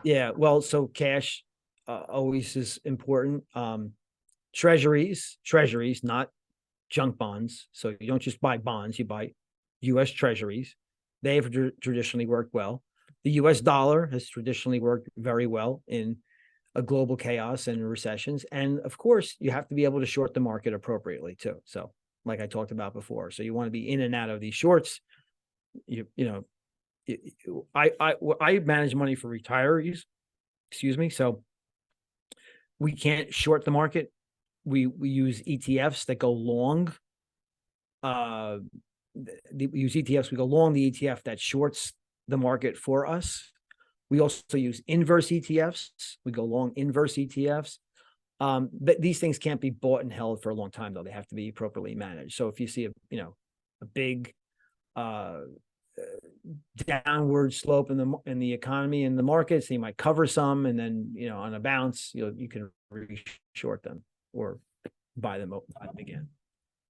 Yeah, well, so cash always is important. Treasuries, not junk bonds. So you don't just buy bonds, you buy U.S. Treasuries. They have traditionally worked well. The U.S. dollar has traditionally worked very well in a global chaos and recessions. And of course, you have to be able to short the market appropriately too. So, like I talked about before, so you want to be in and out of these shorts. You know, I manage money for retirees. Excuse me. So we can't short the market. We use ETFs that go long. We use ETFs. We go long the ETF that shorts the market for us. We also use inverse ETFs. We go long inverse ETFs. But these things can't be bought and held for a long time, though. They have to be appropriately managed. So if you see a big uh, downward slope in the economy and the markets, you might cover some, and then on a bounce, you can short them or buy them again.